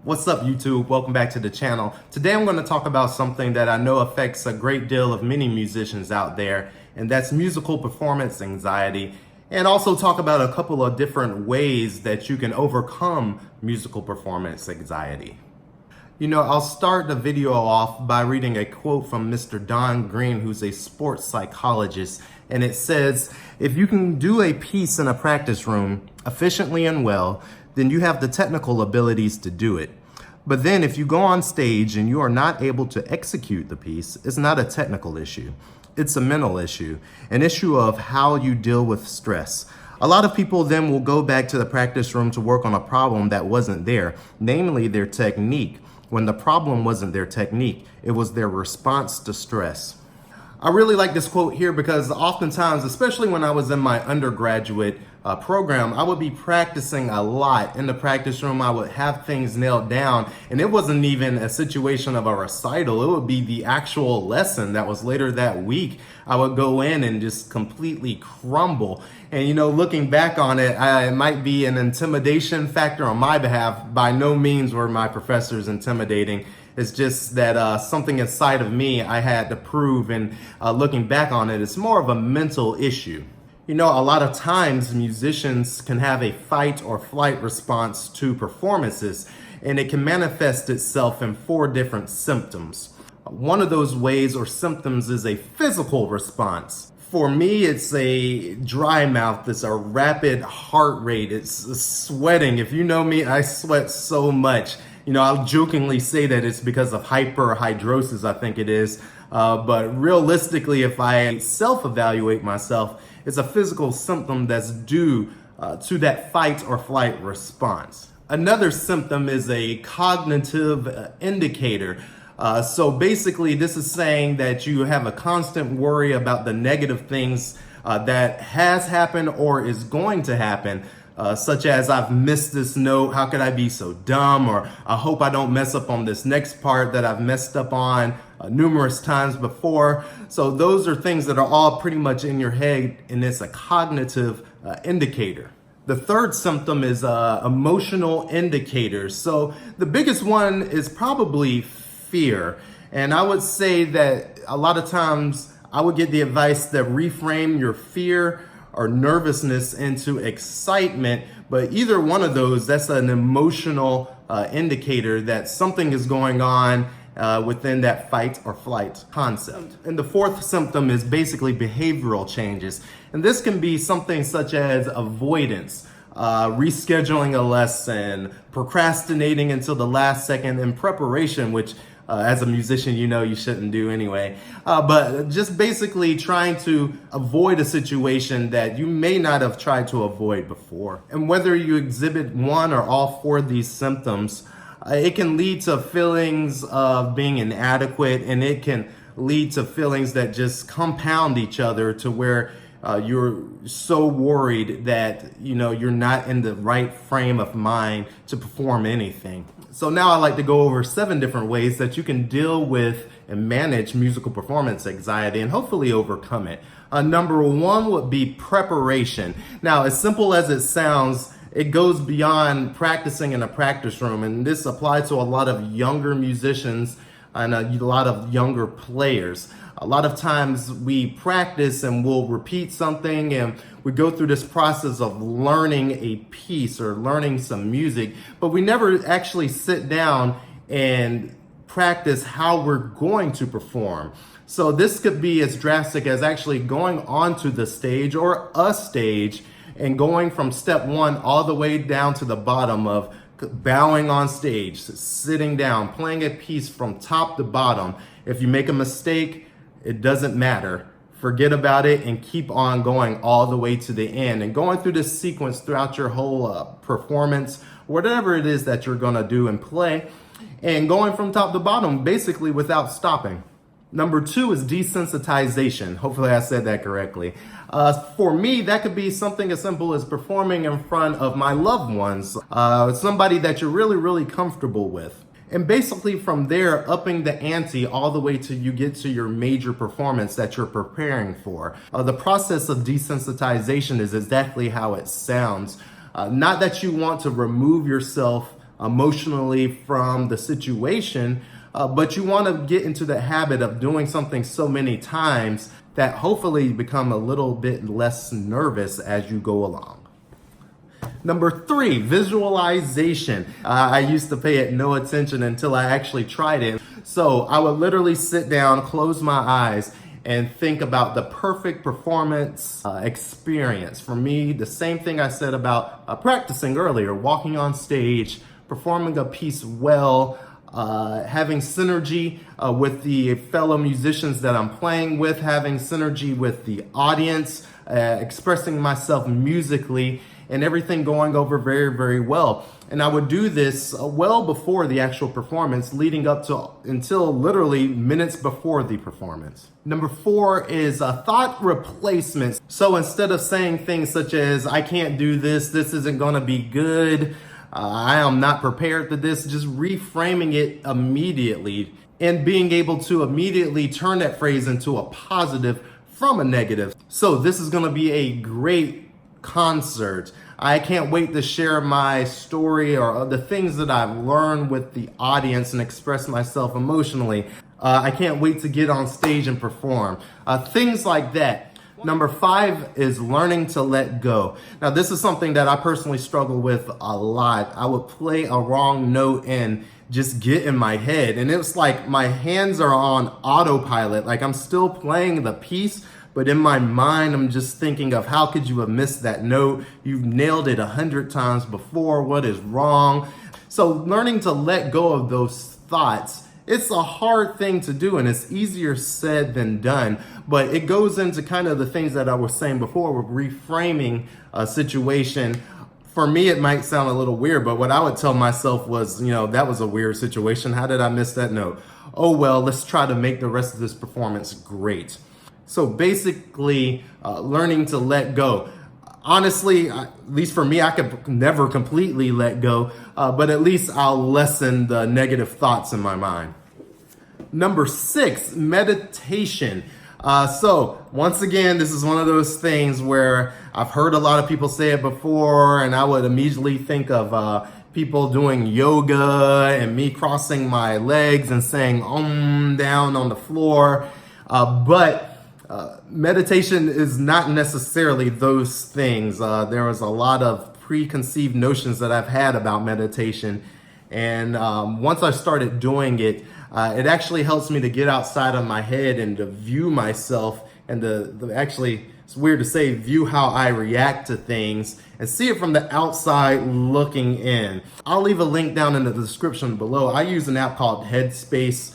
What's up, YouTube? Welcome back to the channel. Today I'm going to talk about something that I know affects a great deal of many musicians out there, and that's musical performance anxiety, and also talk about a couple of different ways that you can overcome musical performance anxiety. I'll start the video off by reading a quote from Mr. Greene, who's a sports psychologist, and it says, "If you can do a piece in a practice room efficiently and well, then you have the technical abilities to do it. But then if you go on stage and you are not able to execute the piece, it's not a technical issue. It's a mental issue, an issue of how you deal with stress." A lot of people then will go back to the practice room to work on a problem that wasn't there, namely their technique, when the problem wasn't their technique, it was their response to stress. I really like this quote here because oftentimes, especially when I was in my undergraduate program, I would be practicing a lot in the practice room. I would have things nailed down, and it wasn't even a situation of a recital. It would be the actual lesson that was later that week. I would go in and just completely crumble. And looking back on it, it might be an intimidation factor on my behalf. By no means were my professors intimidating. It's just that something inside of me I had to prove, and looking back on it, it's more of a mental issue. A lot of times musicians can have a fight or flight response to performances, and it can manifest itself in 4 different symptoms. One of those ways or symptoms is a physical response. For me, it's a dry mouth, it's a rapid heart rate, it's sweating. If you know me, I sweat so much. I'll jokingly say that it's because of hyperhidrosis, I think it is. But realistically, if I self-evaluate myself, it's a physical symptom that's due to that fight or flight response. Another symptom is a cognitive indicator. So basically, this is saying that you have a constant worry about the negative things that has happened or is going to happen. Such as, I've missed this note, how could I be so dumb? Or I hope I don't mess up on this next part that I've messed up on numerous times before. So those are things that are all pretty much in your head, and it's a cognitive indicator. The third symptom is emotional indicators. So the biggest one is probably fear. And I would say that a lot of times I would get the advice that reframe your fear or nervousness into excitement, but either one of those, that's an emotional indicator that something is going on within that fight or flight concept. And the fourth symptom is basically behavioral changes. And this can be something such as avoidance, rescheduling a lesson, procrastinating until the last second in preparation, which as a musician, you shouldn't do anyway. But just basically trying to avoid a situation that you may not have tried to avoid before. And whether you exhibit one or all 4 of these symptoms, it can lead to feelings of being inadequate, and it can lead to feelings that just compound each other to where you're so worried that you're not in the right frame of mind to perform anything. So now I'd like to go over 7 different ways that you can deal with and manage musical performance anxiety and hopefully overcome it. Number 1 would be preparation. Now, as simple as it sounds, it goes beyond practicing in a practice room, and this applies to a lot of younger musicians and a lot of younger players. A lot of times we practice and we'll repeat something, and we go through this process of learning a piece or learning some music, but we never actually sit down and practice how we're going to perform. So this could be as drastic as actually going onto the stage or a stage and going from step 1 all the way down to the bottom of bowing on stage, sitting down, playing a piece from top to bottom. If you make a mistake, it doesn't matter. Forget about it and keep on going all the way to the end, and going through this sequence throughout your whole performance, whatever it is that you're gonna do and play, and going from top to bottom basically without stopping. Number 2 is desensitization. Hopefully I said that correctly. For me, that could be something as simple as performing in front of my loved ones, somebody that you're really, really comfortable with. And basically from there, upping the ante all the way till you get to your major performance that you're preparing for. The process of desensitization is exactly how it sounds. Not that you want to remove yourself emotionally from the situation, but you want to get into the habit of doing something so many times that hopefully you become a little bit less nervous as you go along. Number 3, visualization. I used to pay it no attention until I actually tried it. So I would literally sit down, close my eyes, and think about the perfect performance experience. For me, the same thing I said about practicing earlier, walking on stage, performing a piece well, having synergy with the fellow musicians that I'm playing with, having synergy with the audience, expressing myself musically, and everything going over very, very well. And I would do this well before the actual performance, leading up to until literally minutes before the performance. Number 4 is thought replacements. So instead of saying things such as, I can't do this, this isn't gonna be good, I am not prepared for this, just reframing it immediately and being able to immediately turn that phrase into a positive from a negative. So this is gonna be a great concert. I can't wait to share my story or the things that I've learned with the audience and express myself emotionally. I can't wait to get on stage and perform. Things like that. Number 5 is learning to let go. Now, this is something that I personally struggle with a lot. I would play a wrong note and just get in my head. And it's like my hands are on autopilot. Like I'm still playing the piece, but in my mind, I'm just thinking of how could you have missed that note? You've nailed it 100 times before. What is wrong? So learning to let go of those thoughts, it's a hard thing to do and it's easier said than done, but it goes into kind of the things that I was saying before with reframing a situation. For me, it might sound a little weird, but what I would tell myself was, that was a weird situation. How did I miss that note? Oh, well, let's try to make the rest of this performance great. So basically, learning to let go. Honestly, at least for me, I could never completely let go, but at least I'll lessen the negative thoughts in my mind. Number 6, meditation. So once again, this is one of those things where I've heard a lot of people say it before, and I would immediately think of people doing yoga and me crossing my legs and saying down on the floor. But meditation is not necessarily those things. There was a lot of preconceived notions that I've had about meditation. And once I started doing it, it actually helps me to get outside of my head and to view myself and actually, it's weird to say, view how I react to things and see it from the outside looking in. I'll leave a link down in the description below. I use an app called Headspace,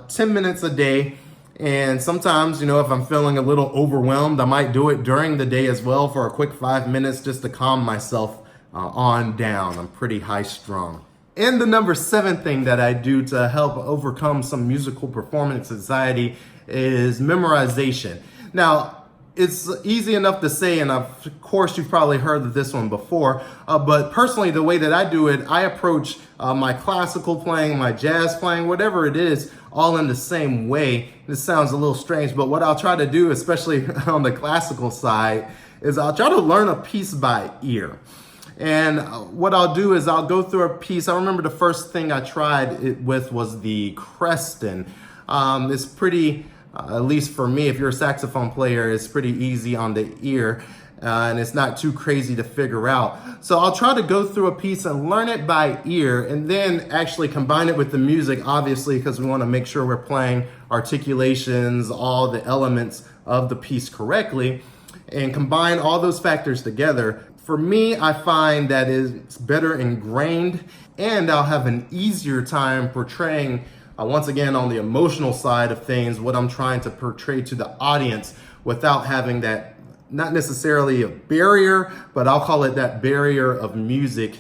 10 minutes a day. And sometimes, if I'm feeling a little overwhelmed, I might do it during the day as well for a quick 5 minutes just to calm myself on down. I'm pretty high strung. And the number 7 thing that I do to help overcome some musical performance anxiety is memorization. Now, it's easy enough to say, and of course you've probably heard of this one before, but personally the way that I do it, I approach my classical playing, my jazz playing, whatever it is, all in the same way. This sounds a little strange, but what I'll try to do, especially on the classical side, is I'll try to learn a piece by ear. And what I'll do is I'll go through a piece. I remember the first thing I tried it with was the Creston. It's pretty, at least for me, if you're a saxophone player, it's pretty easy on the ear. And it's not too crazy to figure out. So I'll try to go through a piece and learn it by ear and then actually combine it with the music, obviously, because we want to make sure we're playing articulations, all the elements of the piece correctly, and combine all those factors together. For me, I find that it's better ingrained and I'll have an easier time portraying, once again, on the emotional side of things, what I'm trying to portray to the audience without having that, not necessarily a barrier, but I'll call it that barrier of music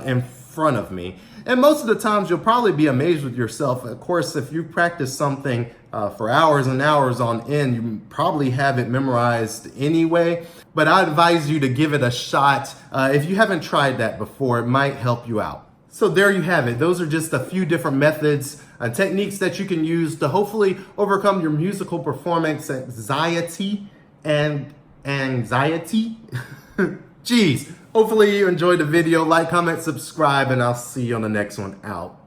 in front of me. And most of the times you'll probably be amazed with yourself. Of course, if you practice something for hours and hours on end, you probably have it memorized anyway. But I advise you to give it a shot. If you haven't tried that before, it might help you out. So there you have it. Those are just a few different methods, techniques that you can use to hopefully overcome your musical performance anxiety and anxiety. Geez, Hopefully you enjoyed the video. Like, comment, subscribe, and I'll see you on the next one. Out.